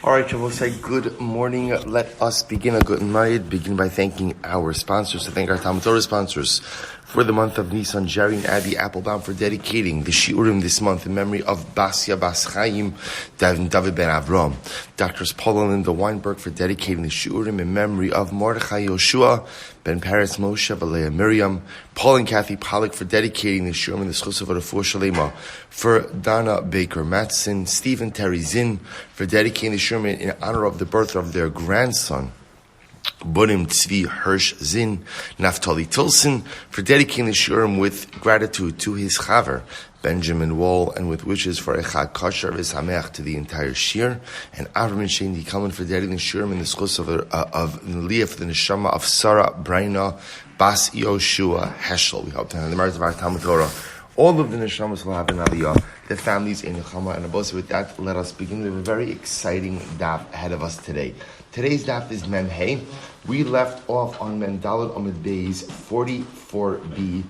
All right, we'll say good morning. Let us begin a good night. Begin by thanking our sponsors. To thank our Talmud Torah sponsors for the month of Nissan, Jerry and Abby Applebaum, for dedicating the Shiurim this month in memory of Basya Bas Chaim, David ben Avraham. Doctors Paul and Linda Weinberg for dedicating the Shiurim in memory of Mordechai Yehoshua, Ben Peretz Moshe, Valea Miriam. Paul and Kathy Pollack for dedicating the Shiurim and the zchus of refuah sheileimah for Donna Baker-Matson. Stephen Teri Czinn for dedicating the Shiurim in honor of the birth of their grandson, Bunim Tzvi Hersch Czinn. Naftali Tilson for dedicating the Shurim with gratitude to his chaver, Benjamin Wohl, and with wishes for a Chag Kasher V'Sameach to the entire shir. And Avraham Shaindy Kelman for dedicating the Shurim in the zchus of Naliyah for the neshama of Sara Braina, Bas Yehoshua Heschel. We hope to have the merits of our Talmud Torah. All of the neshamas will have an aliyah, the families in Yevamos, and above. With that, let us begin with a very exciting daf ahead of us today. Today's daf is Mem Hey. We left off on Mem Daled Amud Beis 44b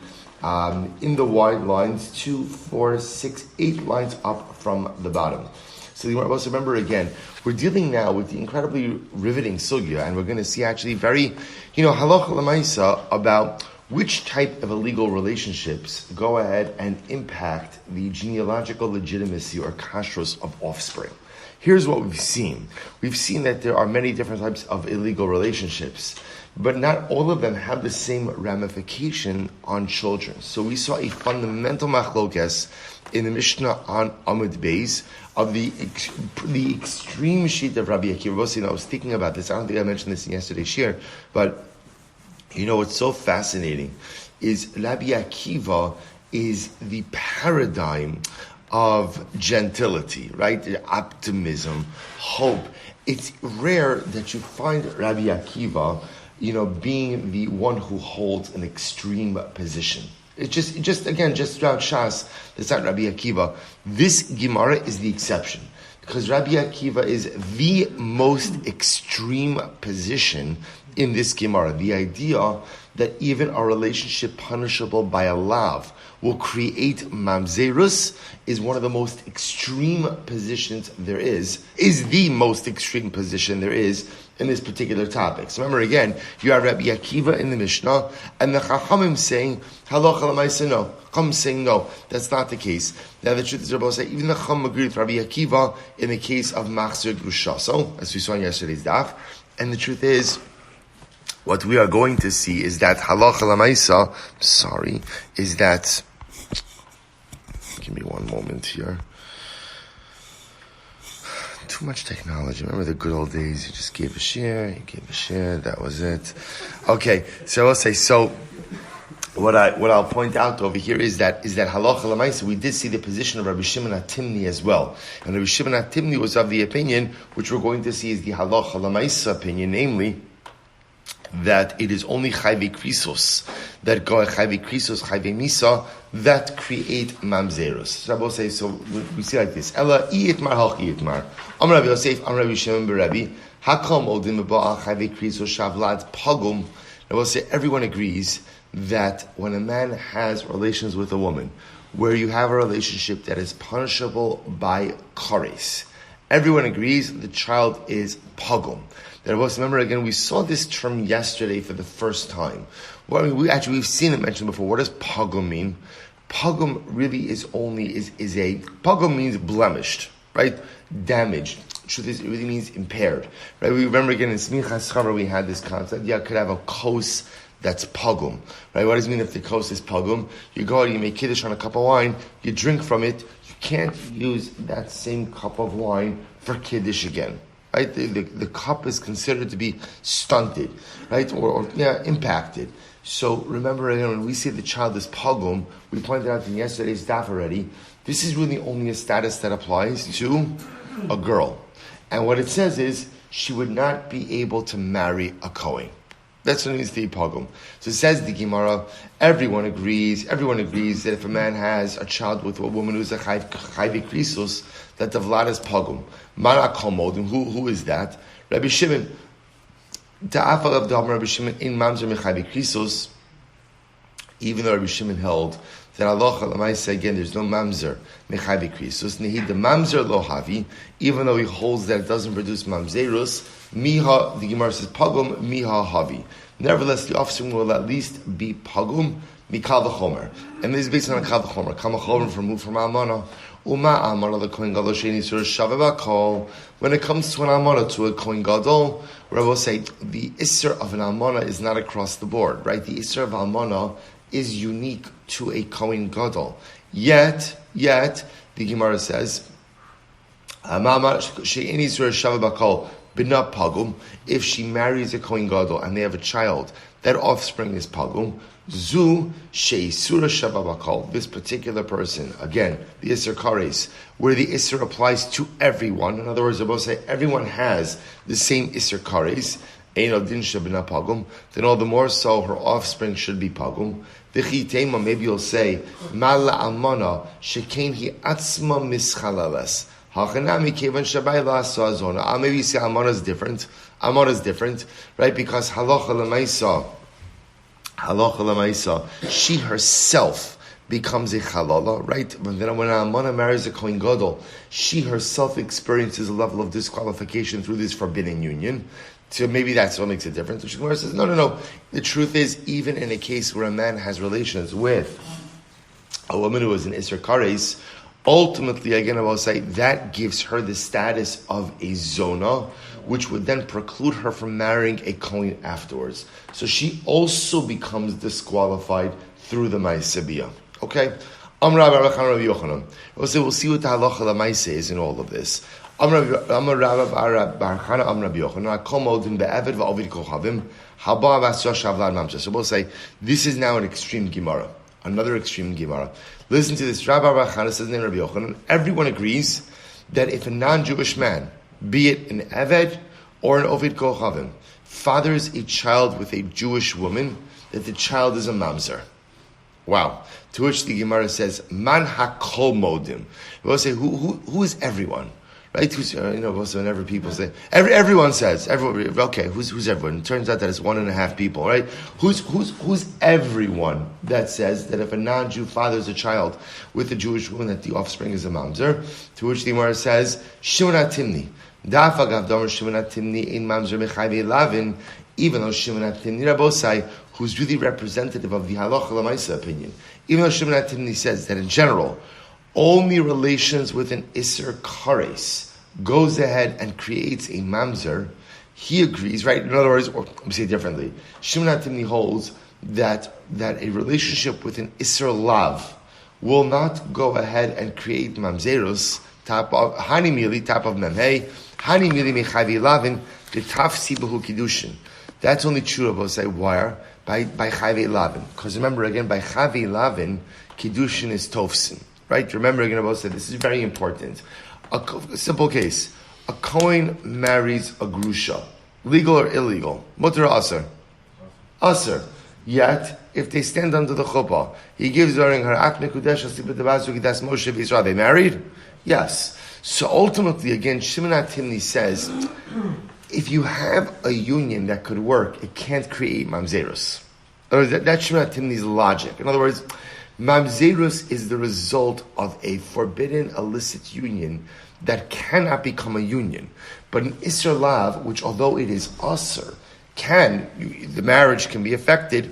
in the wide lines, 2, 4, 6, 8 lines up from the bottom. So you must remember again, we're dealing now with the incredibly riveting sugya, and we're going to see actually very, halacha l'maisa about which type of illegal relationships go ahead and impact the genealogical legitimacy or kashrus of offspring. Here's what we've seen. We've seen that there are many different types of illegal relationships, but not all of them have the same ramification on children. So we saw a fundamental machlokes in the Mishnah on Amud Beis of the extreme sheet of Rabbi Akiva. I was thinking about this. I don't think I mentioned this in yesterday's shir, but what's so fascinating is Rabbi Akiva is the paradigm of gentility, right? Optimism, hope. It's rare that you find Rabbi Akiva, being the one who holds an extreme position. It's just throughout Shas, that's not Rabbi Akiva. This Gemara is the exception, because Rabbi Akiva is the most extreme position in this Gemara. The idea that even a relationship punishable by a lav will create mamzerus is one of the most extreme positions there is the most extreme position there is in this particular topic. So remember again, you have Rabbi Akiva in the Mishnah, and the Chachamim saying, halacha l'maisa no. Chachamim saying no, that's not the case. Now the truth is, Rabbi say, even the Chachamim agree with Rabbi Akiva in the case of machzir grusha. So, as we saw in yesterday's daf, and the truth is, what we are going to see is that halacha l'maisa, give me one moment here. Too much technology. Remember the good old days? You just gave a share, that was it. Okay, so I'll say, what I'll point out over here is that halacha l'maisa, we did see the position of Rabbi Shimon HaTimni as well. And Rabbi Shimon HaTimni was of the opinion, which we're going to see is the halacha l'maisa opinion, namely, that it is only chayve krisos that go chayve krisos, chayve misa that create mamzerus. So Rabbi says, so we see like this. Ella iyitmar halch iyitmar. Am Rabbi Yosef, am Rabbi Shimon beRabbi. Hakam odim ba'al chayve krisos shavlad pagum. Rabbi say everyone agrees that when a man has relations with a woman, where you have a relationship that is punishable by kares, everyone agrees the child is pagum. Remember again, we saw this term yesterday for the first time. Well, we've seen it mentioned before. What does pagum mean? Pagum really pagum means blemished, right? Damaged. Truth is, it really means impaired, right? We remember again in Smichas Chaver we had this concept. You could have a kos that's pagum, right? What does it mean if the kos is pagum? You go out, you make kiddush on a cup of wine, you drink from it. You can't use that same cup of wine for kiddush again. Right, the cup is considered to be stunted, right, or impacted. So remember, when we say the child is pagum, we pointed out in yesterday's daf already. This is really only a status that applies to a girl, and what it says is she would not be able to marry a kohen. That's what it means to be pagum. So it says the Gemara, everyone agrees that if a man has a child with a woman who's a chayve krisos, that the vlad is pagum. Who is that? Rabbi Shimon. Ta'afal of Rabbi Shimon in mamzer mechayve krisos. Even though Rabbi Shimon held that halacha l'maisa, again, there's no mamzer mechayve krisus. Nehid the mamzer lo havi, even though he holds that it doesn't produce mamzerus. Miha, the Gemara says pagum miha havi. Nevertheless, the offspring will at least be pagum mikal v'chomer, and this is based on a kal v'chomer. Kama chomer removed from almana. Uma almana the kohen gadol sheini sur shavavakol. When it comes to an almana, to a kohen gadol, Rabbi will say the isser of an almana is not across the board, right? The isser of almana is unique to a kohen gadol. Yet, the Gemara says, sheini sur shavavakol b'na pagum. If she marries a kohen gadol and they have a child, that offspring is pagum. Zu sheisura shavavakol. This particular person, again, the Isser Kares, where the Isser applies to everyone. In other words, they're both say everyone has the same Isser Kares. Eino din shabina pagum. Then all the more so, her offspring should be pagum. V'chi tema, maybe you'll say mala almana shekain hi atzma mischalalas. Hachanami kevan shabai la sa'azona. Maybe you say almana is different. Almana is different, right? Because halacha l'maisa, she herself becomes a halala, right? But then when an almana marries a kohen gadol, she herself experiences a level of disqualification through this forbidden union. So maybe that's what makes a difference. So Gemara says, no. The truth is, even in a case where a man has relations with a woman who is an Isser Kares, ultimately, again, I will say, that gives her the status of a zona, which would then preclude her from marrying a kohen afterwards. So she also becomes disqualified through the Ma'aseh. Okay? We'll see what the halacha l'maaseh is in all of this. So we'll say, this is now an extreme Gemara. Another extreme Gemara. Listen to this. Rabbi Barchana says in Rabbi Yochanan, everyone agrees that if a non-Jewish man, be it an Eved or an Ovid Kochavim, fathers a child with a Jewish woman, that the child is a mamzer. Wow. To which the Gemara says, Man hakol modim. We'll say, who is everyone? Right? Who's, also whenever people say, everyone says, everyone, okay, who's everyone? It turns out that it's 1.5 people, right? Who's everyone that says that if a non-Jew fathers a child with a Jewish woman, that the offspring is a mamzer? To which the Gemara says, Shimon HaTimni. Daf agav domer Shimon HaTimni in mamzer mechayve lavin, even though Shimon HaTimni Rabosai, who's really representative of the halacha l'maisa opinion, even though Shimon HaTimni says that in general, only relations with an Isser Kares goes ahead and creates a mamzer, he agrees, right? In other words, or let me say it differently, Shimon HaTimni holds that a relationship with an Isser Lav will not go ahead and create mamzerus, top of Hani Mili, top of Memhei, Hani Mili Mechavi Lavin, the Tafsi Behu Kiddushin. That's only true of us, why? By Chavi Lavin. Because remember again, by Chavi Lavin, Kiddushin is Tofsin. Right? Remember again about say this is very important. A simple case. A Kohen marries a Grusha. Legal or illegal? Mutter Aser? Aser. Yet, if they stand under the chuppah, he gives during her Akne Kudesh Gidas Moshe V'Yisrael. They married? Yes. So ultimately, again, Shimon HaTimni says, if you have a union that could work, it can't create mamzerus. That's Shimon HaTimni's logic. In other words, mamzerus is the result of a forbidden illicit union that cannot become a union. But an Isser Lav, which although it is Aser, the marriage can be affected.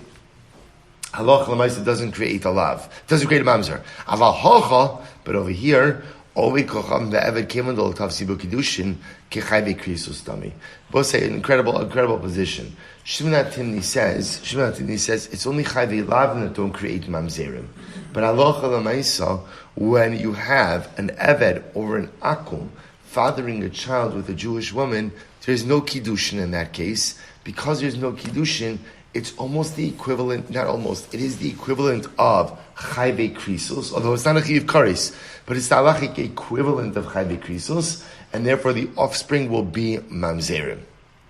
Halacha l'maisa doesn't create a Lav. It doesn't create a mamzer. Aval hocha, but over here, Ovid kocham ve'eved kemandol tavsibu kiddushin kechayve krisus dami. Both say an incredible position. Shimon HaTimni says it's only chayve lavin that don't create mamzerim. But halacha l'maisa, when you have an eved or an akum fathering a child with a Jewish woman, there is no kiddushin in that case. Because there's no kiddushin, it's almost the equivalent, not almost, it is the equivalent of chayve krisus, although it's not a chiv karis, but it's the halachic equivalent of chayve krisus, and therefore the offspring will be mamzerim.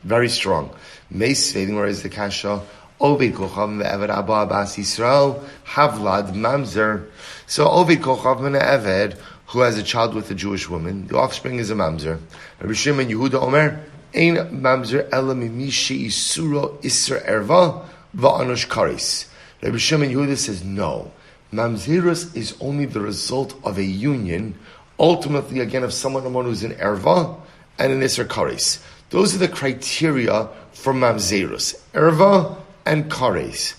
Very strong. Meisveidim, where is the kasha? Ovid kochav ve'eved abba abbas Yisrael havlad mamzer. So Ovid kochav and eved, who has a child with a Jewish woman, the offspring is a mamzer. Rabbi Shimon Yehuda Omer, ein mamzer ela mimi she'isuro isser erva va'anosh karis. Rabbi Shimon Yehuda says no. Mamzerus is only the result of a union, ultimately again of someone who's in erva and in Isser Kares. Those are the criteria for Mamzerus, erva and Kares.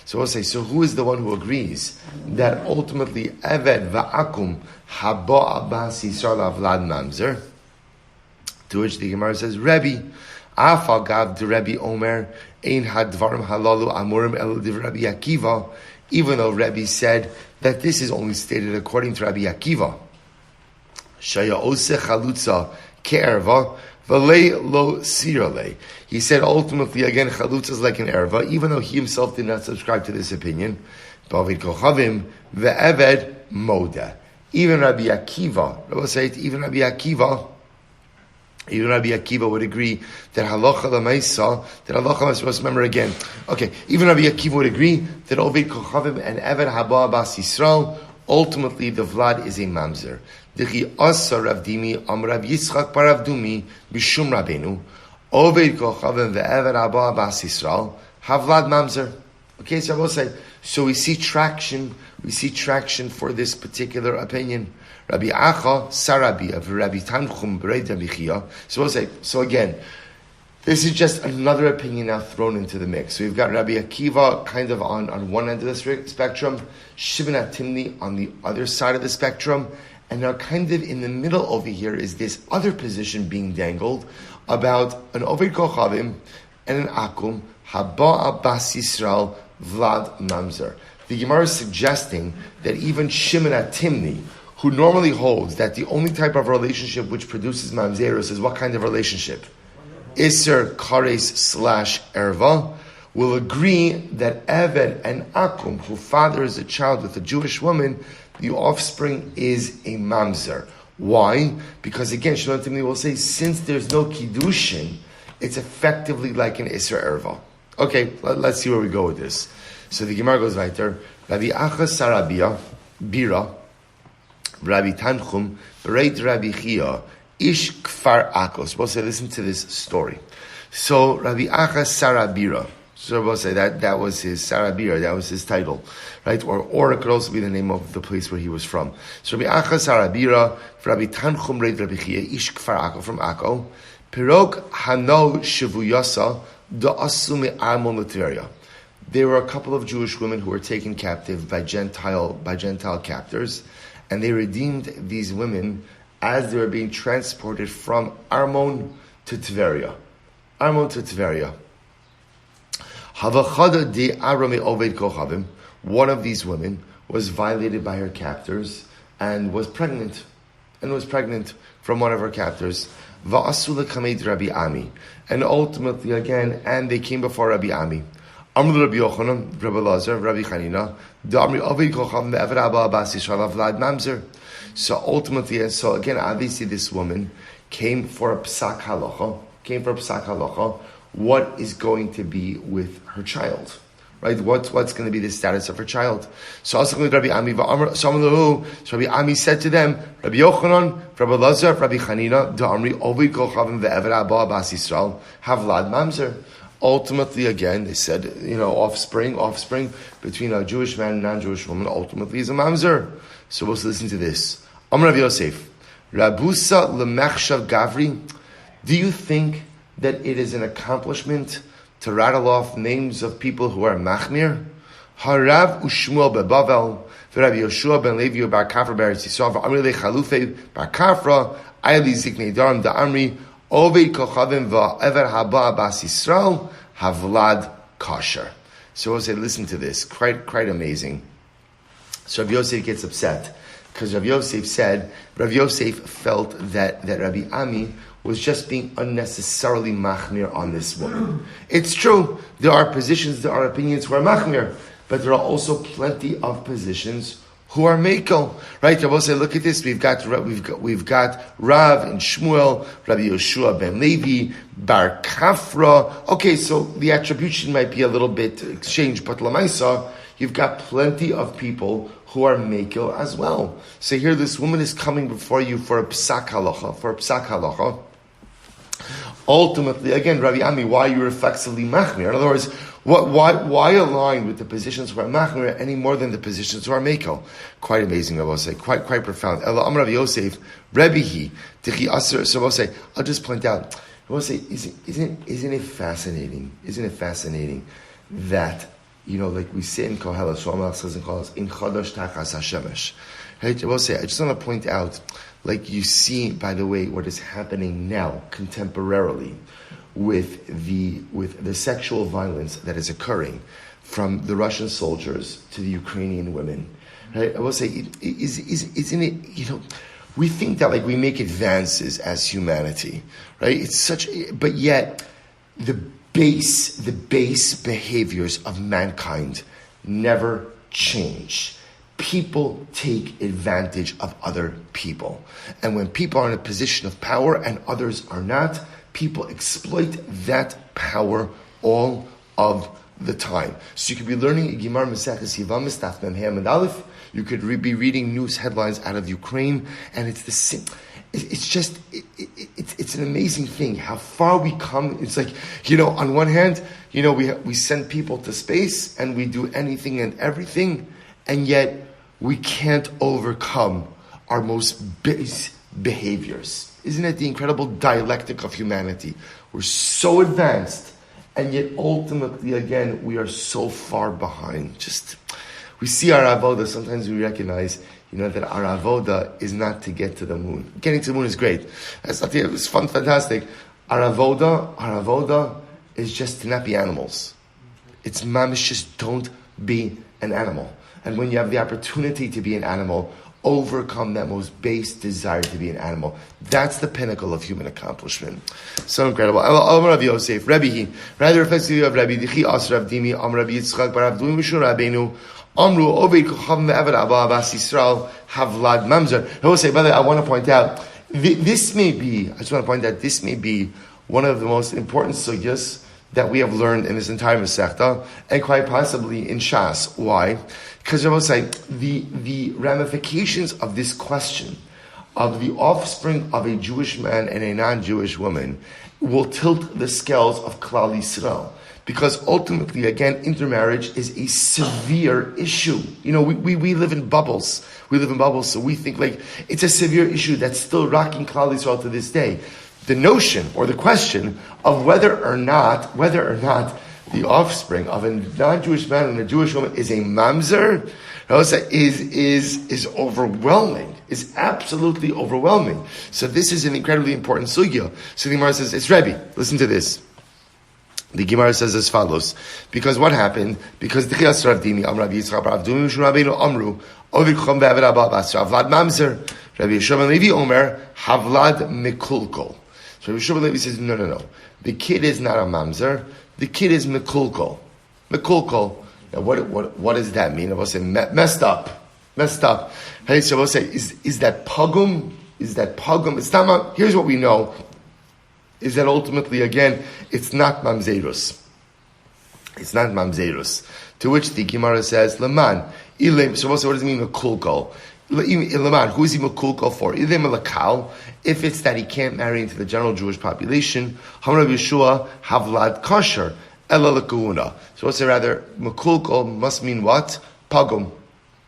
So we'll say, so who is the one who agrees that ultimately Eved va'akum haba abbas Yisrael avlad mamzer? To which the Gemara says, Rebbe, Afal gav de Rebbe Omer, ein hadvarim halalu amurim el div Rabbi Akiva, even though Rebbe said that this is only stated according to Rabbi Akiva. Shaya ose chalutza ke'erva, v'lei lo sirale. He said ultimately, again, chalutza is like an erva, even though he himself did not subscribe to this opinion. B'avid kochavim ve'eved moda. Even Rabbi Akiva, even Rabbi Akiva would agree that halacha l'maisa, must remember again. Okay, even Rabbi Akiva would agree that Oved Kochavim and Eved Haba Bas Yisrael, ultimately the Vlad is a mamzer. Dichi asa Rav Dimi am Rav Yitzchak bar Rav Dumi b'shum Rabbeinu, Oved Kochavim ve'Eved Haba Bas Yisrael, Havlad mamzer. Okay, so I will say, so we see traction for this particular opinion. Rabbi Acha, Sarabia, Rabbi Tanchum, Bereit Rabbi Chia. So we'll say, so again, this is just another opinion now thrown into the mix. So we've got Rabbi Akiva kind of on one end of the spectrum, Shimon HaTimni on the other side of the spectrum, and now kind of in the middle over here is this other position being dangled about an Oved Kochavim and an Akum, Haba Abbas Yisrael, Vlad Mamzer. The Gemara is suggesting that even Shimon HaTimni, who normally holds that the only type of relationship which produces mamzerus is what kind of relationship? Isser Kares / Erva, will agree that Eved and Akum, who fathers a child with a Jewish woman, the offspring is a mamzer. Why? Because again, Shimon HaTimni will say, since there's no kiddushin, it's effectively like an Isser Erva. Okay, let's see where we go with this. So the Gemara goes right there. Rabbi Acha Sarabia, Bira, Rabbi Tanchum, Bereit Rabbi Chia, Ish Kfar Akos. We'll say, listen to this story. So Rabbi Acha Sarabira. So we'll say that was his Sarabira, that was his title, right? Or it could also be the name of the place where he was from. So Rabbi Acha Sarabira, Rabbi Tanchum, Bereit Rabbi Chia, Ish Kfar Akos from Akko, Pirok Hano Shivuyasa, Da Asume Amon Latveria. There were a couple of Jewish women who were taken captive by Gentile captors, and they redeemed these women as they were being transported from Armon to Tveria. Havachada de Arame Oved Kochavim. One of these women was violated by her captors and was pregnant from one of her captors. Va'asula kamed Rabbi Ami. And ultimately again, and they came before Rabbi Ami. Amr Rabbi Yochanan, Rabbi Lazar, Rabbi Chanina, Da'amri Ovid Kocham Ve'ever Abba Abbas Yisrael Vlad Mamzer. So ultimately, and so again, obviously this woman came for a psak halacha. What is going to be with her child? Right? What's going to be the status of her child? So Rabbi Ami, so Rabbi Ami said to them, Rabbi Yochanan, Rabbi Lazar, Rabbi Chanina, Da'amri Ovid Kocham Ve'ever Abba Abbas Yisrael Vlad Mamzer. Ultimately, again, they said, offspring between a Jewish man and a non-Jewish woman, ultimately is a mamzer. So we'll listen to this. Amr Rav Yosef, Rabusa lemechshav gavri. Do you think that it is an accomplishment to rattle off names of people who are machmir? Harav u'shmuel bebavel, v'Rabbi Yehoshua ben Levi bar Kafra be'Eretz Yisrael, v'Amri lechalufe bar Kafra, ayli ziknei darim da'amri, Oved Kochavim va'ever haba bas Yisrael havlad kasher. So we'll say, listen to this, quite amazing. So Rav Yosef gets upset because Rav Yosef felt that Rabbi Ami was just being unnecessarily machmir on this woman. It's true, there are opinions who are machmir, but there are also plenty of positions who are mekel, right? I will say, look at this. We've got Rav and Shmuel, Rabbi Yehoshua ben Levi, Bar Kafra. Okay, so the attribution might be a little bit exchanged, but Lamaisa, you've got plenty of people who are mekel as well. So here, this woman is coming before you for a psak halacha. Ultimately, again, Rabbi Ami, why are you reflexively machmir? In other words, Why align with the positions who are machmir any more than the positions who are mekel? Quite amazing, I will say. Quite profound. Ela Amar Rabbi Yosef, Rebbehi, Tichi Aser. So I will say, I'll just point out. I will say, isn't it fascinating? Isn't it fascinating that, like we say in Kohelet, Shlomo says in Kohelet, in Chodesh Tachas Hashemesh. Right? I will say, I just want to point out, like you see, by the way, what is happening now, contemporarily, with the sexual violence that is occurring from the Russian soldiers to the Ukrainian women. Right? I will say, isn't it, we think that like we make advances as humanity, right? It's but yet the base behaviors of mankind never change. People take advantage of other people. And when people are in a position of power and others are not, people exploit that power all of the time. So you could be learning Gemara Maseches Yevamos Daf Mem He Amud Aleph. You could be reading news headlines out of Ukraine, and it's the same. It's an amazing thing how far we come. It's like, on one hand, we send people to space and we do anything and everything, and yet we can't overcome our most base behaviors. Isn't it the incredible dialectic of humanity? We're so advanced, and yet ultimately, again, we are so far behind. We see our avoda, sometimes we recognize, that our avoda is not to get to the moon. Getting to the moon is great. It's fun, fantastic. Our avoda is just to not be animals. It's mamish, just don't be an animal. And when you have the opportunity to be an animal, overcome that most base desire to be an animal. That's the pinnacle of human accomplishment. So incredible. Rabbi Yosef, Rebbehi, rather effectively of Rabbi Dichi Asr Avdimi, Rabbi Yitzchak Bar Abdul Mishur Rabbeinu, Amru Ovei Kochav Me'ever Abba Abbas Yisrael Havlad Mamzer. I will say, by the way, I want to point out, this may be one of the most important sugyas that we have learned in this entire Masechta, and quite possibly in Shas. Why? Because I will say, the ramifications of this question of the offspring of a Jewish man and a non-Jewish woman will tilt the scales of Klal Yisrael. Because ultimately, again, intermarriage is a severe issue. We live in bubbles. So we think like it's a severe issue that's still rocking Klal Yisrael to this day. The notion or the question of whether or not the offspring of a non-Jewish man and a Jewish woman is a mamzer, is overwhelming. Is absolutely overwhelming. So this is an incredibly important sugya. So the Gemara says, it's Rebbe. Listen to this. The Gemara says as follows. Because what happened? Because the Chias Ravdini, Rabbi Yitzchak Bar Abdul Mishur Rabbeinu Amru, Ovik Chom Ve'aver Abba Basra, Havlad Mamzer, Rabbi Yehoshua ben Levi Omer, Havlad Mekulkol. So Rabbi Yehoshua ben Levi says, no. The kid is not a mamzer. The kid is mekulkol. Mekulkol. Now what does that mean? I will say messed up. Hey, so I will say, is that pogum? Is that pogum? It's not. Here's what we know. Is that ultimately, again, it's not mamzerus. It's not mamzerus. To which the Gemara says, Leman. So what does it mean, mekulkol? Leman, who is he mekulkol for? If it's that he can't marry into the general Jewish population, Hamra Yeshua Havlad Kasher Ela Lekuna. So what's it rather? Mekulkol must mean what? Pagum.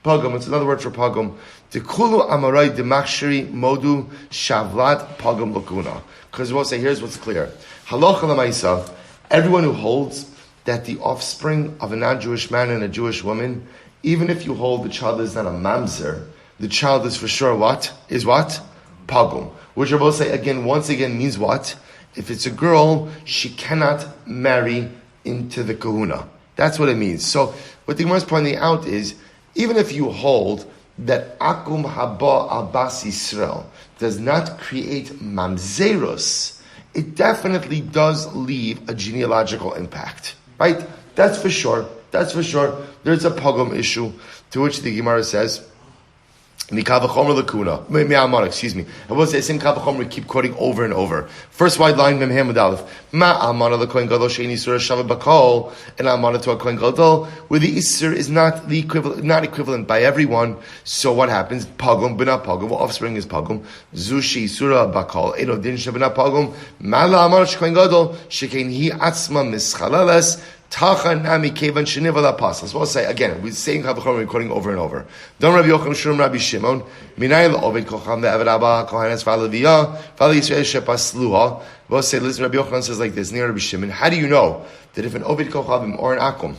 It's another word for pagum. Dekulu Amarai Demachshiri Modu Shavlad Pagum Lekuna. Because we'll say, here's what's clear. Halacha l'maisa, everyone who holds that the offspring of a non-Jewish man and a Jewish woman, even if you hold the child is not a mamzer, the child is for sure what? Is what? Pagum. Which I will say once again means what? If it's a girl, she cannot marry into the kahuna. That's what it means. So what the Gemara is pointing out is, even if you hold that akum haba abbas Yisrael does not create mamzerus, it definitely does leave a genealogical impact. Right? That's for sure. There's a pogrom issue, to which the Gemara says, excuse me. I will say the same kavachomer we keep quoting over and over. First wide line, Mem Hamud Aleph. Ma amana lekohen gadol sheini surah shava bakol, and amana to a kohen gadol, where the isur is not equivalent by everyone. So what happens? Pagum b'na pagum. What offspring is pagum? Zushi surah bakol. Eno din shabna pagum. Mala amana shkohen gadol shekein hi atzma mischaleles. Tacha nami kevan shenival apostles. We'll say again. We're saying Chavachom, we're quoting over and over. Don Rabbi Yochanan Shurim Rabbi Shimon Minay LaOved Kocham VeEved Abba Kohanes VaLeviyah VaLyisrael Shepasluha. We'll say, listen. Rabbi Yochanan says like this. Near Rabbi Shimon, how do you know that if an Oved Kochavim or an Akum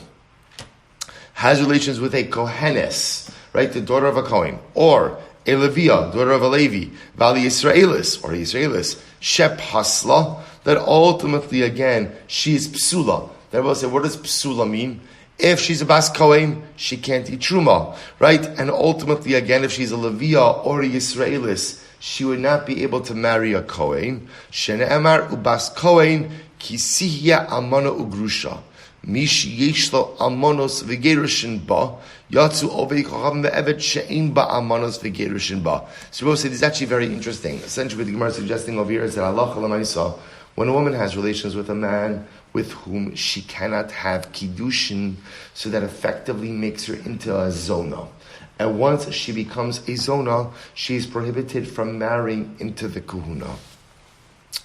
has relations with a Kohenes, right, the daughter of a Kohen, or a Leviah, daughter of a Levi, Vali Yisraelis, or a Yisraelis, Shep Hasla, that ultimately, again, she is Psula. That will say, what does Psula mean? If she's a Bas Kohen, she can't eat Truma, right? And ultimately, again, if she's a Leviah or a Yisraelis, she would not be able to marry a Kohen. Shene'emar ubas Kohen, kisihya amana ugrusha. Mish yeshlo amonos v'gerushin ba yatsu ovei kochav ve'eved she'im ba amonos v'gerushin ba. So we'll say this is actually very interesting. Essentially, what the Gemara is suggesting over here is that Allah Lamaisa, when a woman has relations with a man with whom she cannot have kiddushin, so that effectively makes her into a zona. And once she becomes a zona, she is prohibited from marrying into the kahuna.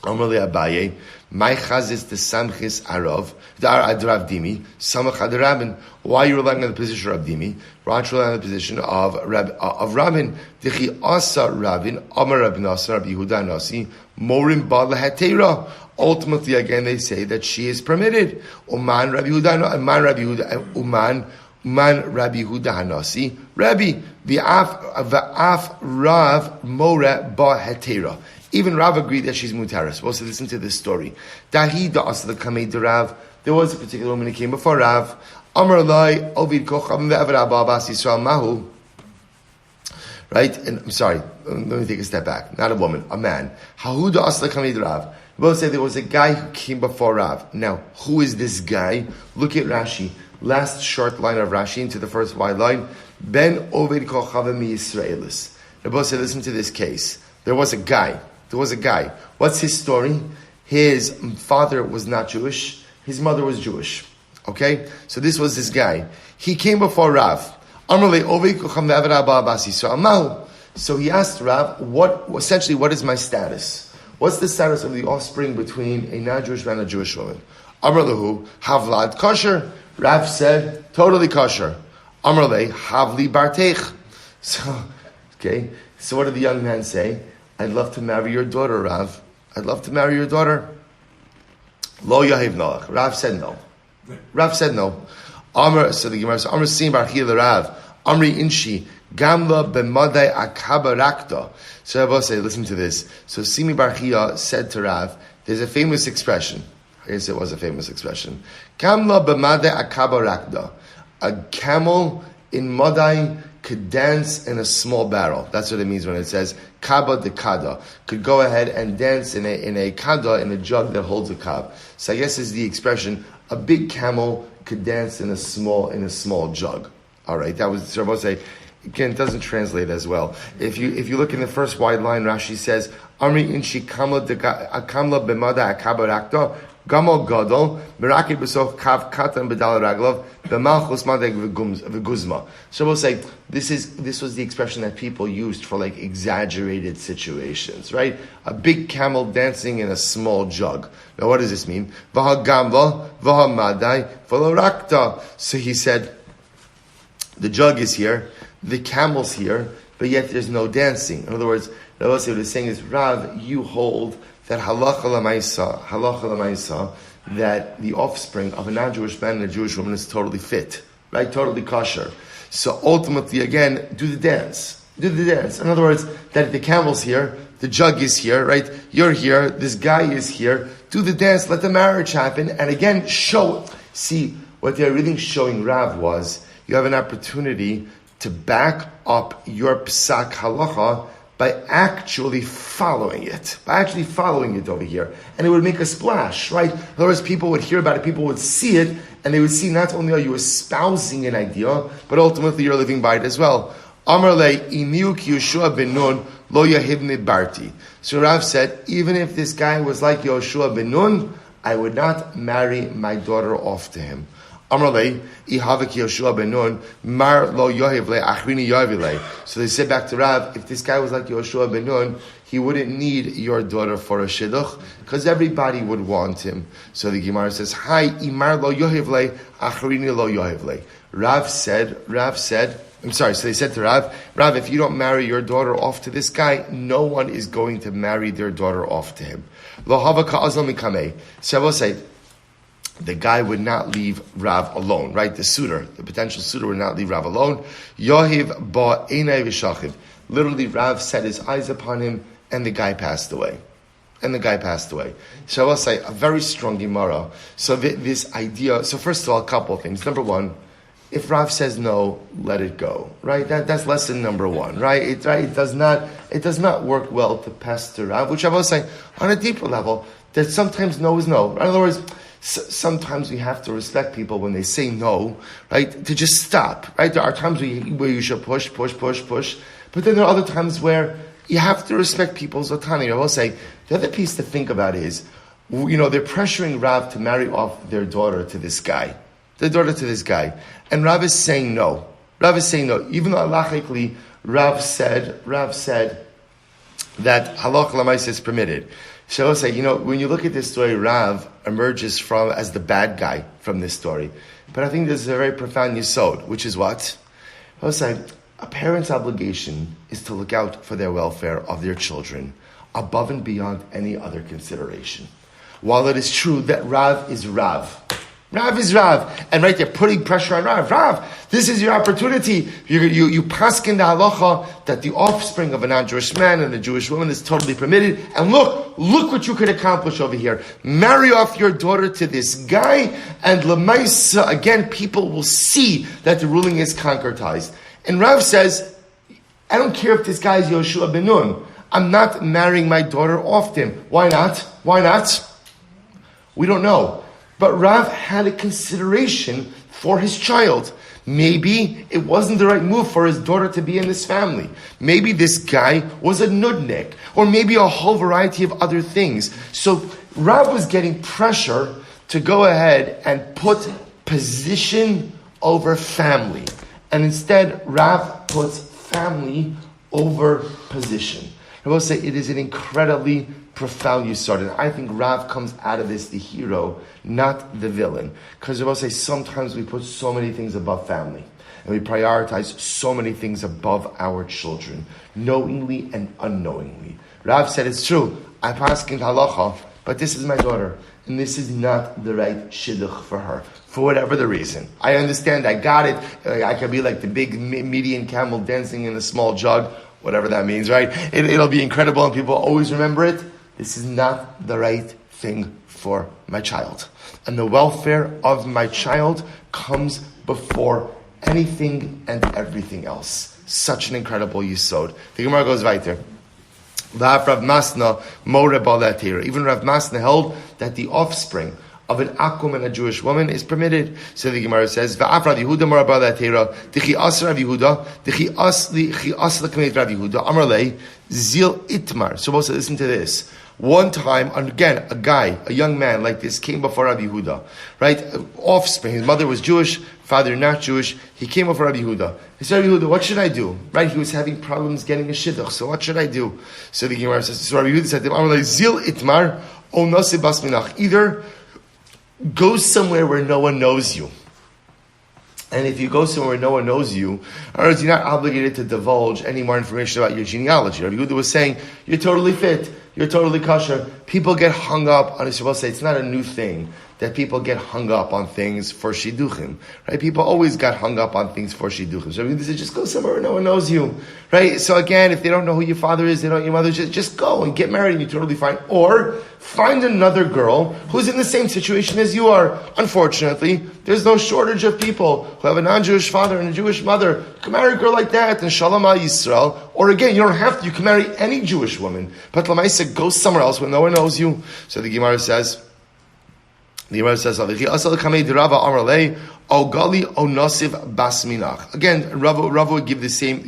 Amarle Abaye, my chazis the samchis arav, the Rav Dimi, samach ad Rabin. Why are you relying on the position of Rav Dimi? Raj relying on the position of Rabin. Dichi asa Rabin, Amar Rabbi Nasa, Rabbi Yehuda Nasi, Morim ba lehatera. Ultimately, again, they say that she is permitted. Uman Rabbi Yehuda, Uman Rabbi Yehuda, Uman Rabbi Yehuda Hanasi, Rabbi v'af Rav more ba hetera. Even Rav agreed that she's mutaris. We'll also listen to this story. Dahi da asla kamei de Rav. There was a particular woman who came before Rav. Amar lai ovid kocham ve'avar abba bas Yisrael mahu. Right? And I'm sorry. Let me take a step back. Not a woman, a man. Hahu da asla kamei de Rav. We'll say there was a guy who came before Rav. Now, who is this guy? Look at Rashi. Last short line of Rashi into the first wide line. Ben Oved Kochavim Yisraelis. Rabbi said, listen to this case. There was a guy. What's his story? His father was not Jewish. His mother was Jewish. Okay? So this was this guy. He came before Rav. So he asked Rav, what is my status? What's the status of the offspring between a non-Jewish man and a Jewish woman? Amar lehu, havlad kosher. Rav said, totally kosher. Amar le, havli barteich. So what did the young man say? I'd love to marry your daughter, Rav. I'd love to marry your daughter. Lo yahiv noach. Rav said no. Amar, so the Gemara says, Amar sim barchi Rav. Amri inshi, gamla b'madai akabarakta. So Rabbi say, listen to this. So Simi Barchia said to Rav, there's a famous expression. I guess it was a famous expression. Kamla b'madai akabarakta. A camel in Madai could dance in a small barrel. That's what it means when it says kaba de kada. Could go ahead and dance in a kada, in a jug that holds a kab. So I guess is the expression, a big camel could dance in a small jug. All right, that was Rabbi say. Again, it doesn't translate as well. If you look in the first wide line, Rashi says, Amri inshi kamla b'mada akabarakta gamal gadol merakid b'soch kav katan b'dal raglav b'malchus madeg v'guzma. So we'll say this was the expression that people used for like exaggerated situations, right? A big camel dancing in a small jug. Now, what does this mean? V'ha gamla v'ha madai v'lo rakta. So he said, the jug is here. The camel's here, but yet there's no dancing. In other words, what he's saying is, Rav, you hold that halacha l'maisa, that the offspring of a non-Jewish man and a Jewish woman is totally fit, right? Totally kosher. So ultimately, again, do the dance. In other words, that the camel's here, the jug is here, right? You're here, this guy is here. Do the dance, let the marriage happen, and again, see, what they're really showing Rav was, you have an opportunity to back up your psak halacha by actually following it over here. And it would make a splash, right? In other words, people would hear about it, people would see it, and they would see not only are you espousing an idea, but ultimately you're living by it as well. Amar le iniuk Yehoshua ben Nun lo yahibni barti. So Rav said, even if this guy was like Yehoshua ben Nun, I would not marry my daughter off to him. Amrlei, ihavik Yehoshua ben Nun, mar lo yohiv le, achrini yohiv le. So they said back to Rav, if this guy was like Yehoshua ben Nun, he wouldn't need your daughter for a shidduch, because everybody would want him. So the Gemara says, Hi, imar lo yohivle, acharini lo yohivle. Rav said, so they said to Rav, if you don't marry your daughter off to this guy, no one is going to marry their daughter off to him. Lo hava ka'azal mikameh. So I will say, the guy would not leave Rav alone, right? The suitor, the potential suitor would not leave Rav alone. Yohiv ba einay v'shachiv. Literally, Rav set his eyes upon him, and the guy passed away. So I will say, a very strong Gemara. So this idea, so first of all, a couple of things. Number one, if Rav says no, let it go, right? That's lesson number one, right? It does not work well to pester Rav, which I will say, on a deeper level, that sometimes no is no. In other words, sometimes we have to respect people when they say no, right? To just stop, right? There are times where you should push, but then there are other times where you have to respect people's autonomy. I will say, the other piece to think about is, they're pressuring Rav to marry off their daughter to this guy. And Rav is saying no. Even though halachically, Rav said that halach l'maisa is permitted. So I'll say, when you look at this story, Rav emerges as the bad guy from this story. But I think there's a very profound yesod, which is what? I'll say, a parent's obligation is to look out for their welfare of their children, above and beyond any other consideration. While it is true that Rav is Rav, and right, they're putting pressure on Rav, this is your opportunity. You paskin the halacha that the offspring of a non-Jewish man and a Jewish woman is totally permitted. And look what you could accomplish over here. Marry off your daughter to this guy, and lemaisa, again, people will see that the ruling is concretized. And Rav says, I don't care if this guy is Yehoshua ben Nun. I'm not marrying my daughter off to him. Why not? We don't know. But Rav had a consideration for his child. Maybe it wasn't the right move for his daughter to be in this family. Maybe this guy was a nudnik, or maybe a whole variety of other things. So Rav was getting pressure to go ahead and put position over family. And instead, Rav puts family over position. I will say it is an incredibly profound yesod, and I think Rav comes out of this the hero, not the villain. Because I will say sometimes we put so many things above family, and we prioritize so many things above our children, knowingly and unknowingly. Rav said, it's true, I paskin halacha, but this is my daughter, and this is not the right shidduch for her, for whatever the reason. I understand, I got it, I can be like the big median camel dancing in a small jug, whatever that means, right? It'll be incredible and people always remember it. This is not the right thing for my child. And the welfare of my child comes before anything and everything else. Such an incredible yesod. The Gemara goes weiter. Rav Masna more balatira. Even Rav Masna held that the offspring of an akum and a Jewish woman is permitted. So the Gemara says, "Va'af Rav Yehuda more balatira. Dichi as Rav Yehuda. Dichi as l'kamed Rav Yehuda. Amarlei zil itmar." So also listen to this. One time, again, a young man like this came before Rabbi Yehuda, right? Offspring, his mother was Jewish, father not Jewish. He came before Rabbi Yehuda. He said, Rabbi Yehuda, what should I do? Right? He was having problems getting a shidduch, so what should I do? So the Gemara says, so Rabbi Yehuda said to him, Zil itmar, o nasi bas minach. Either go somewhere where no one knows you. And if you go somewhere where no one knows you, or you're not obligated to divulge any more information about your genealogy. Rabbi Yehuda was saying, you're totally fit. You're totally kosher. People get hung up on, I will say, it's not a new thing that people get hung up on things for shidduchim, right? People always got hung up on things for shidduchim. So they say, just go somewhere where no one knows you, right? So again, if they don't know who your father is, they don't know your mother, just go and get married and you're totally fine. Or find another girl who's in the same situation as you are. Unfortunately, there's no shortage of people who have a non-Jewish father and a Jewish mother. You can marry a girl like that and sheileimah Yisrael. Or again, you don't have to, you can marry any Jewish woman. But Lamaisa, go somewhere else where no one knows you. So the Gemara says, again, Rava would gave the same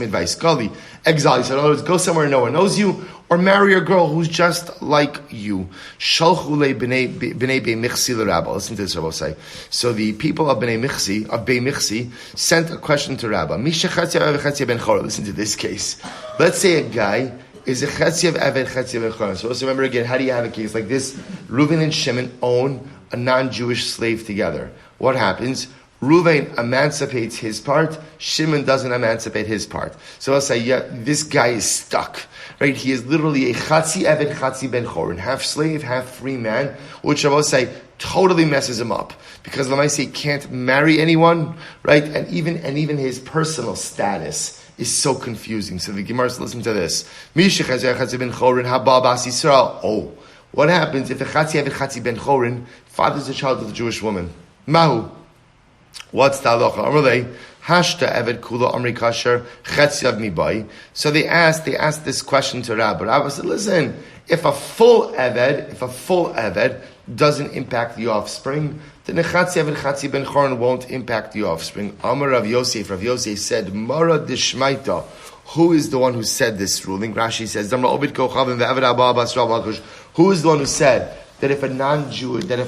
advice. Gali, exile. He said, in other words, go somewhere no one knows you, or marry a girl who's just like you. Listen to this, Rabbi say. So the people of Bnei Michsi sent a question to Rabbi. Listen to this case. Let's say a guy is a chetzi of Eved, chetzi of Echon. So let's remember again, how do you have a case like this? Reuven and Shimon own a non-Jewish slave together. What happens? Reuven emancipates his part, Shimon doesn't emancipate his part. So I'll say, yeah, this guy is stuck, right? He is literally a chatzi Eved, chatzi ben chorin, half slave, half free man, which I will say totally messes him up. Because Lamaisi can't marry anyone, right? And even his personal status is so confusing. So the Gemara, listen to this. Oh, what happens if a chatzi Eved, chatzi ben chorin fathers a child with a Jewish woman? Mahu. What's the halacha? Amalei hashta Eved kula amri kasher chetziav mibai. So they asked this question to Rabbi. Rabbi said, listen, if a full Eved doesn't impact the offspring, then the chatzi Eved chatzi ben chorin won't impact the offspring. Amar Rav Yosef said, Mara dishmaita. Who is the one who said this ruling? Rashi says, who is the one who said that if a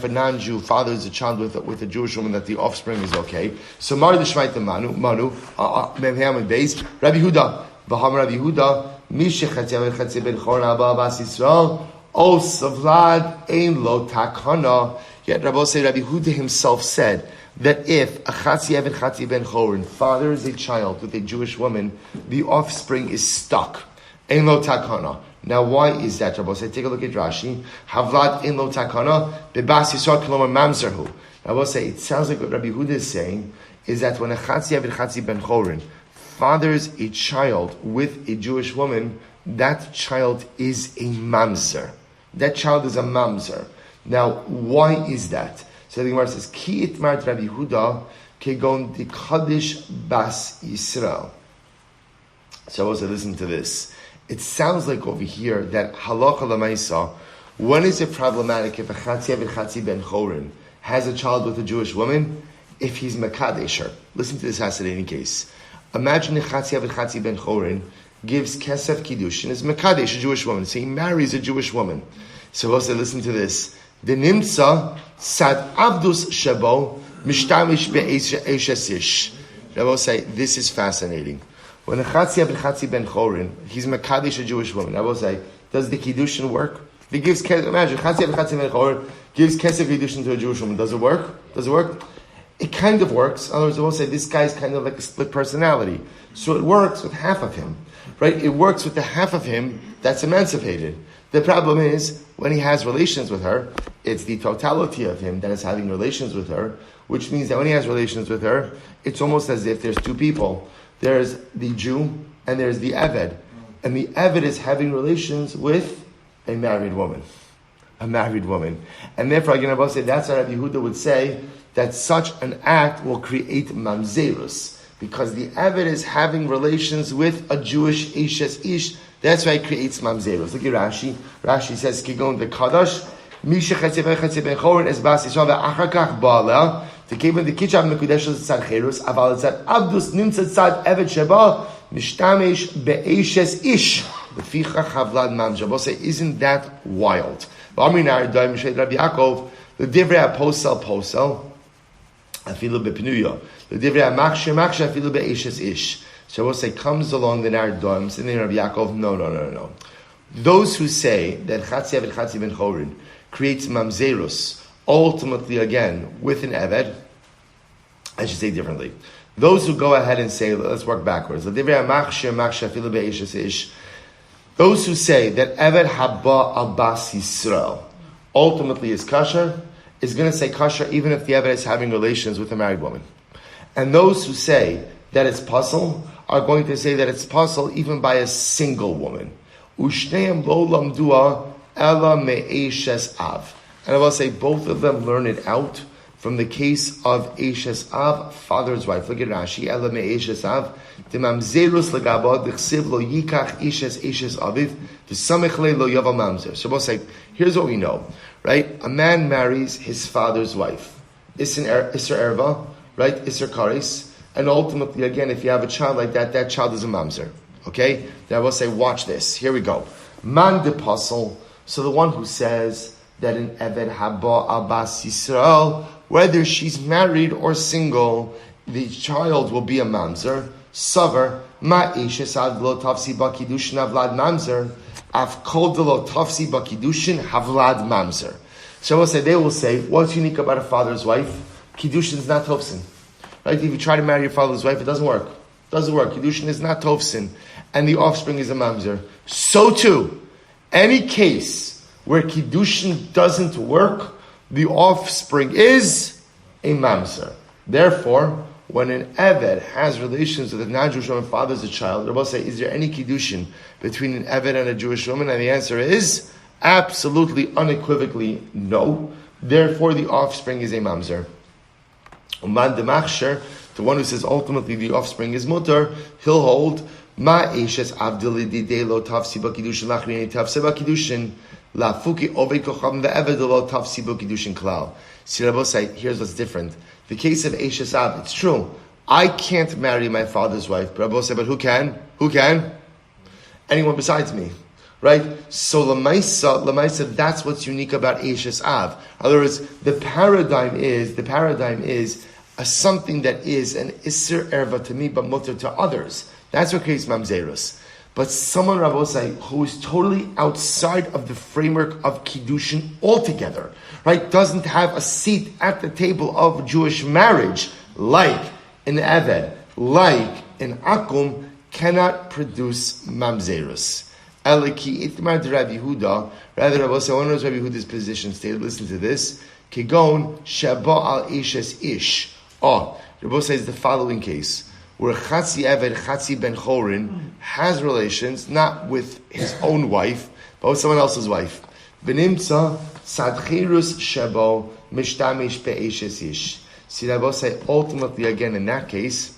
non-Jew fathers a child with a Jewish woman, that the offspring is okay? So Mara dishmaita manu memham beis Rabbi Yehuda Rabbi Yehuda mishe chatzi Eved chatzi ben chorin haba bas Yisrael o savlad ein lo takana. Yet Rabbi Yehuda himself said that if a chatzi Eved chatzi ben chorin fathers a child with a Jewish woman, the offspring is stuck. Ein lo takana. Now, why is that, Rabbi? Take a look at Rashi. Havlad ein lo takana bebas Yisrael kolomar mamzerhu. Rabbi, it sounds like what Rabbi Yehuda is saying is that when a chatzi Eved chatzi ben chorin fathers a child with a Jewish woman, that child is a mamzer. That child is a mamzer. Now, why is that? So the Gemara says, Ki itmart Rabbi Yehuda kegon dikadish bas Yisrael. So I also listen to this. It sounds like over here that halacha l'maisa, when is it problematic if a chatzi Eved chatzi ben chorin has a child with a Jewish woman? If he's mekadesher. Listen to this fascinating case. Imagine a chatzi Eved chatzi ben chorin gives kesef kiddush and is mekadesh, a Jewish woman. So he marries a Jewish woman. So also listen to this. The nimtza sad avdus shebo mishtamish be'eshes ish. Rabbi say this is fascinating. When a chatzi Eved chatzi ben chorin, he's mekadesh, a Jewish woman. Rabbi say, does the kiddushin work? If he gives imagine chatzi Eved chatzi ben chorin gives kesef kiddushin to a Jewish woman. Does it work? Does it work? It kind of works. In other words, I will say this guy's kind of like a split personality. So it works with half of him, right? It works with the half of him that's emancipated. The problem is, when he has relations with her, it's the totality of him that is having relations with her, which means that when he has relations with her, it's almost as if there's two people. There's the Jew and there's the Eved. And the Eved is having relations with a married woman. A married woman. And therefore, again, Rabbi say that's why Rabbi Yehuda would say that such an act will create mamzerus. Because the Eved is having relations with a Jewish Eshes Ish. That's why it creates mamzerus. Look at Rashi. Rashi says, Kigon the Kadash, Misha Chetzi ben Chorin es bas Yisrael ve'achar ba'ala, Tekeben the Kichav Mekudesh tzad cherus, aval tzad Abdus nimtzad tzad Eved sheba, Mishtamesh be'eshes Ish. Lefichach havlad mamzer. Both say, isn't that wild? V'aminar doim Mishay Rabbi Yaakov, the divrei posel, afilu be'pnuya, the divrei machshe, afilu be'eshes Ish. So we'll say, comes along the Nardoms, and then Rabbi Yaakov, no. Those who say that chatzi Eved chatzi ben chorin creates mamzerus, ultimately again, with an Eved, I should say differently. Those who go ahead and say, let's work backwards. Those who say that Eved haba al bas Yisrael ultimately is kasher, is going to say kasher even if the Eved is having relations with a married woman. And those who say that it's puzzle are going to say that it's puzzle even by a single woman. Ushneim lo lamdua ela me'eshes av. And I will say both of them learn it out from the case of Eshes Av, father's wife. Look at Rashi. Ela me'eshes av. Demamzerus legabah d'chsiv lo yikach eshes aviv d'samechle lo yavam mamzer. So we'll say, here's what we know, right? A man marries his father's wife. Isser erva, right? Isser karis. And ultimately, again, if you have a child like that, that child is a mamzer. Okay? Then I will say, watch this. Here we go. Man de puzzle. So the one who says that an Eved haba al bas Yisrael, whether she's married or single, the child will be a mamzer. Savar, ma ishes ad lo tavsi ba kiddushin avlad mamzer. Af kol delo tafsi bakidushin havlad mamzer. So they will say, what's unique about a father's wife? Kiddushin is not tofsin. Right? If you try to marry your father's wife, it doesn't work. Kiddushin is not tofsin. And the offspring is a mamzer. So too, any case where kiddushin doesn't work, the offspring is a mamzer. Therefore, when an Eved has relations with a non-Jewish woman, fathers a child, Rabbi say, is there any kiddushin between an Eved and a Jewish woman? And the answer is absolutely, unequivocally, no. Therefore, the offspring is a mamzer. Uman demachsher, the one who says ultimately the offspring is mutar, he'll hold ma eshes avdili didei lo tafsi bakidushin lachrini tafsi bakidushin lafuki ovei kocham ve'eved lo tafsi bakidushin klal. See, Rabbi say, here's what's different. The case of eshes av, it's true. I can't marry my father's wife. But Rabbi say, but who can? Who can? Anyone besides me. Right? So Lamaisa, that's what's unique about eshes av. In other words, the paradigm is something that is an isser erva to me, but mutter to others. That's what creates mamzerus. But someone, Rabbosai, who is totally outside of the framework of kiddushin altogether, right, doesn't have a seat at the table of Jewish marriage, like an Eved, like an Akum, cannot produce mamzerus. Eliki itmar de Rabbi Yehuda, rather Rabbosai, one knows Rabbi Yehuda's position stated, listen to this, Kigon sheba al eshes ish. Rabbi says the following case, where Chatzi Eved, Chatzi Ben Chorin has relations, not with his own wife, but with someone else's wife. V'nimtza sadchirus shebo mishtamish be'eshes ish. See, Rabbi say ultimately again in that case,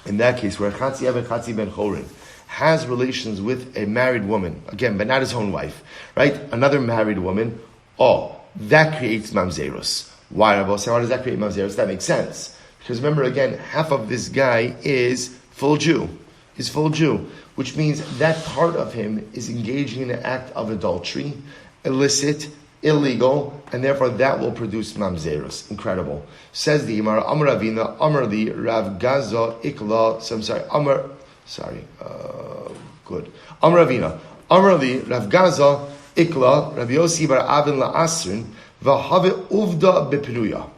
where Chatzi Eved, Chatzi Ben Chorin has relations with a married woman, again, but not his own wife, right? Another married woman, that creates mamzerus. Why, Rabbi? Why does that create mamzerus? That makes sense. Because remember, again, half of this guy is full Jew. He's full Jew, which means that part of him is engaging in an act of adultery, illicit, illegal, and therefore that will produce mamzerus. Incredible. Says the Gemara, Amar Ravina, Amar Li, Rav Gaza, Ikla, Amar Ravina, Amar Li, Rav Gaza, Ikla, Rav Yossi bar Avin la Asrin, V'have uvda bepenuya.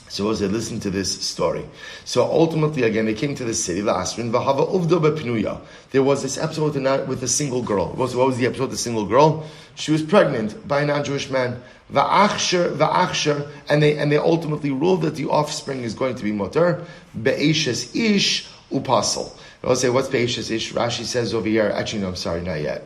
So as they listen to this story. So ultimately, again, they came to the city, the Asrin, V'have uvda bepenuya. There was this episode with a single girl. What was the episode with the single girl? She was pregnant by a non-Jewish man. V'achsher, and they ultimately ruled that the offspring is going to be mutar, be'eshes ish upasal. I'll say, what's be'eshes ish? Rashi says over here, actually, no, I'm sorry, not yet.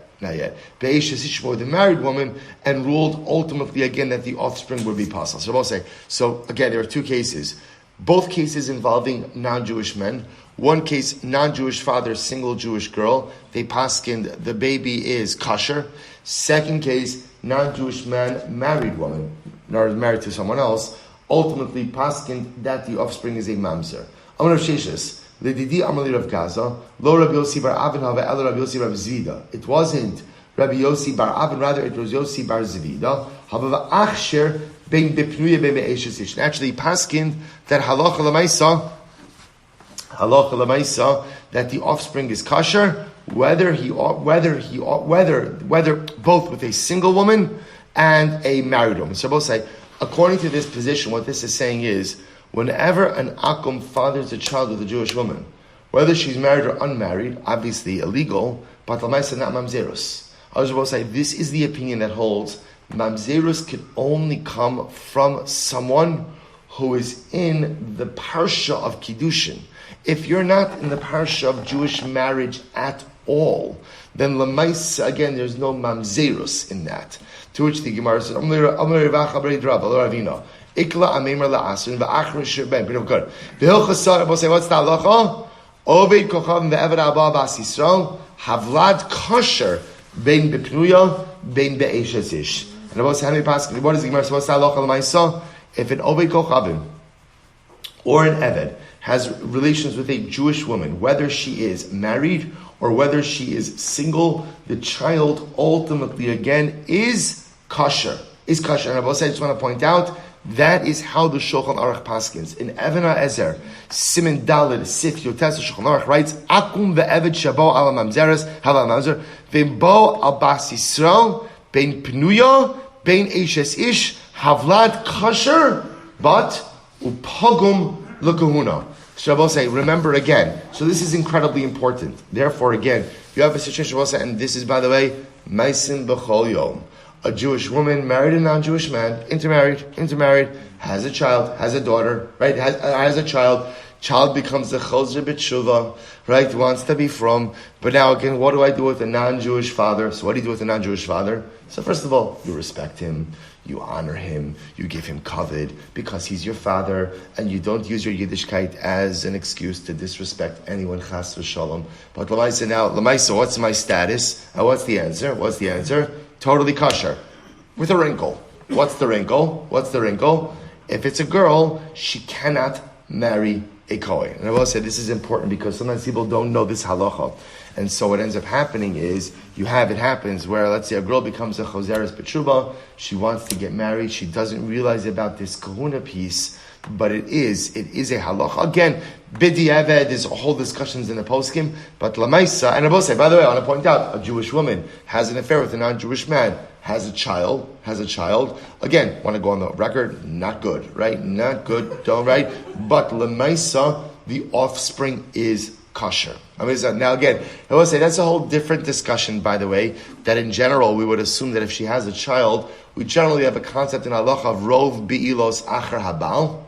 Be'eshes ish with a married woman, and ruled ultimately again that the offspring would be pasal. So I'll say, so again, there are two cases. Both cases involving non-Jewish men. One case, non-Jewish father, single Jewish girl. They paskined, the baby is kasher. Second case, non-Jewish man, married woman, or married to someone else, ultimately paskined that the offspring is a mamzer. I'm going to sheshes. L'didi Amali Rav Gaza, lo Rabbi Yossi bar Avin hava el Rabbi Yossi bar Zvida. It wasn't Rabbi Yossi bar Avin, rather it was Yossi bar Zvida. Hava achsher bein bepnuya bein be'eshes ish. Actually, paskined that halacha l'maisa, that the offspring is kasher, whether both with a single woman and a married woman. So both say, according to this position, what this is saying is, whenever an akum fathers a child with a Jewish woman, whether she's married or unmarried, obviously illegal, but l'maisa not mamzerus. I was about to say, this is the opinion that holds mamzerus can only come from someone who is in the parsha of kiddushin. If you're not in the parsha of Jewish marriage at all, then l'maisa, again, there's no mamzerus in that. To which the Gemara says, Ikla amemar la'asrin va'achrin shirben. Pretty good. V'hilchasar, we'll say, what's the halacha? Oved kochav ve'eved abba bas Yisrael havlad kosher bein bepnuya bein be'eshes ish. And we'll say, how many passages? What is the Gemara? So what's the halacha l'maisa? If an oved kochavim or an eved has relations with a Jewish woman, whether she is married or whether she is single, the child ultimately again is kosher. And I just want to point out That is how the Shulchan Aruch paskins. In Even HaEzer, Siman Daled, Sif Yotes, the Shulchan Aruch writes, Akum ve'eved shabo ala mamzeres, hala mamzer, ve'im bo al bas Yisrael, bein pnuya, bein eshes ish, havlad kasher, but upagum l'kahuna. So Rabbi say, remember again. So this is incredibly important. Therefore, again, you have a situation, Rabbi say, and this is, by the way, meisim b'chol yom. A Jewish woman married a non-Jewish man, intermarried, has a child, has a daughter, right? Has a child. Child becomes the chozer b'tshuva, right? Wants to be from. But now again, what do I do with a non-Jewish father? So what do you do with a non-Jewish father? So first of all, you respect him, you honor him, you give him kavod because he's your father, and you don't use your Yiddishkeit as an excuse to disrespect anyone, chas v'shalom. But Lamaisa now, Lamaisa, what's my status? What's the answer? Totally kosher. With a wrinkle. What's the wrinkle? If it's a girl, she cannot marry a Kohen. And I will say this is important because sometimes people don't know this halacha. And so what ends up happening is, it happens where, let's say, a girl becomes a chozeres b'tshuva, she wants to get married, she doesn't realize about this kahuna piece, but it is a halacha. Again, bidi eved, there's whole discussions in the poskim, but lamaisa, and I will say, by the way, I want to point out, a Jewish woman has an affair with a non-Jewish man, has a child. Again, want to go on the record, not good, right? Not good, don't, right? But lamaisa, the offspring is kosher. Now again, I will say that's a whole different discussion, by the way, that in general we would assume that if she has a child, we generally have a concept in halacha of rov bi'ilos acher habal.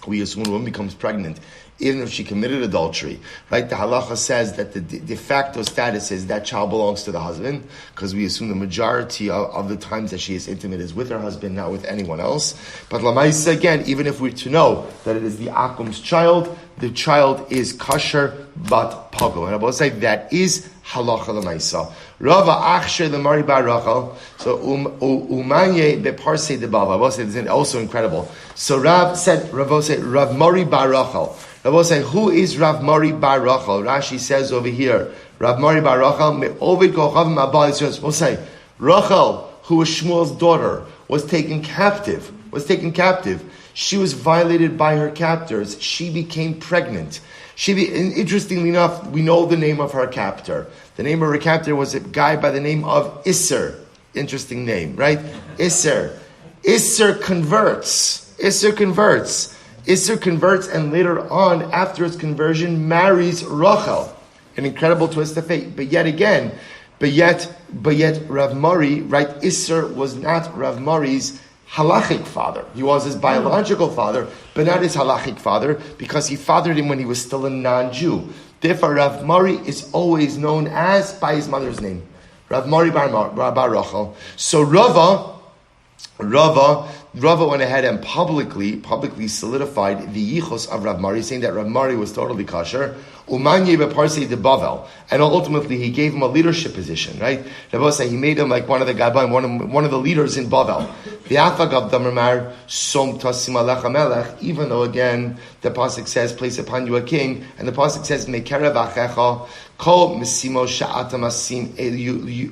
We assume when a woman becomes pregnant, even if she committed adultery, right? The halacha says that the de facto status is that child belongs to the husband, because we assume the majority of the times that she is intimate is with her husband, not with anyone else. But lamaisa, again, even if we're to know that it is the akum's child, the child is kosher but pagum. And I will say that is halacha lamaisa. Rava achsher the Mari bar Rachel. So umanye beparse de bava. I will say this is also incredible. So Rav said Rav Mari bar Rachel. I will say, who is Rav Mari bar Rachel? Rashi says over here, Rav Mari bar Rachel me'ovid kochav ma'abal Yisrael. We'll say Rachel, who was Shmuel's daughter, was taken captive. She was violated by her captors. She became pregnant. Interestingly enough, we know the name of her captor. The name of her captor was a guy by the name of Isser. Interesting name, right? Isser converts. Isser converts, and later on, after his conversion, marries Rachel. An incredible twist of fate. But yet Rav Mari, right? Isser was not Rav Mari's halachic father. He was his biological father, but not his halachic father, because he fathered him when he was still a non-Jew. Therefore, Rav Mari is always known as by his mother's name, Rav Mari bar Rachel. So Rava went ahead and publicly solidified the yichus of Rav Mari, saying that Rav Mari was totally kosher. Umanye beparse de Bavel, and ultimately he gave him a leadership position. Right? He made him like one of the Gabbaim, one of the leaders in Bavel. Even though again the pasuk says, "Place upon you a king," and the pasuk says, "Mekerev achecha kol misimo sha'atam asim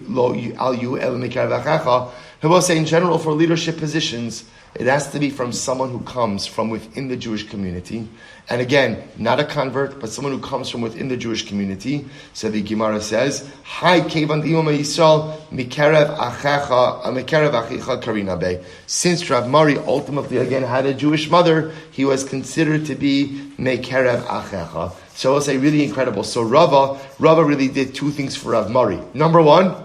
lo al yu el mekerev achecha." He will say, in general, for leadership positions, it has to be from someone who comes from within the Jewish community. And again, not a convert, but someone who comes from within the Jewish community. So the Gemara says, "Hai kevan diuma Yisrael mikerev achicha karina be." Since Rav Mari ultimately again had a Jewish mother, he was considered to be mikerev achicha. So I'll say really incredible. So Rava really did two things for Rav Mari. Number one,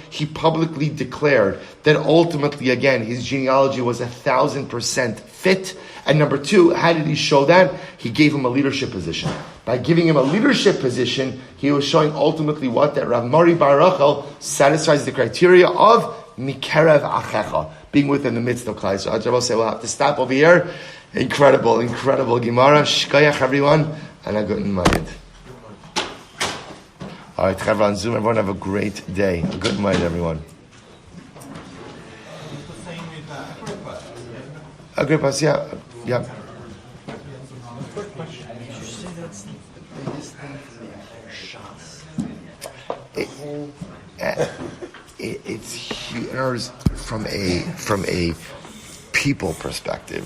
he publicly declared that ultimately, again, his genealogy was 1,000% fit. And number two, how did he show that? He gave him a leadership position. By giving him a leadership position, he was showing ultimately what? That Rav Mari bar Rachel satisfies the criteria of Mikerev Achecha, being within the midst of Klal Yisrael. So I will say we'll have to stop over here. Incredible Gemara. Shkoyach everyone. And a good night. All right, chaver on Zoom. Everyone have a great day. A good night, everyone. Agrippas, yeah. Quick question. Did you say that's the biggest thing for the shots? It's huge. From a people perspective,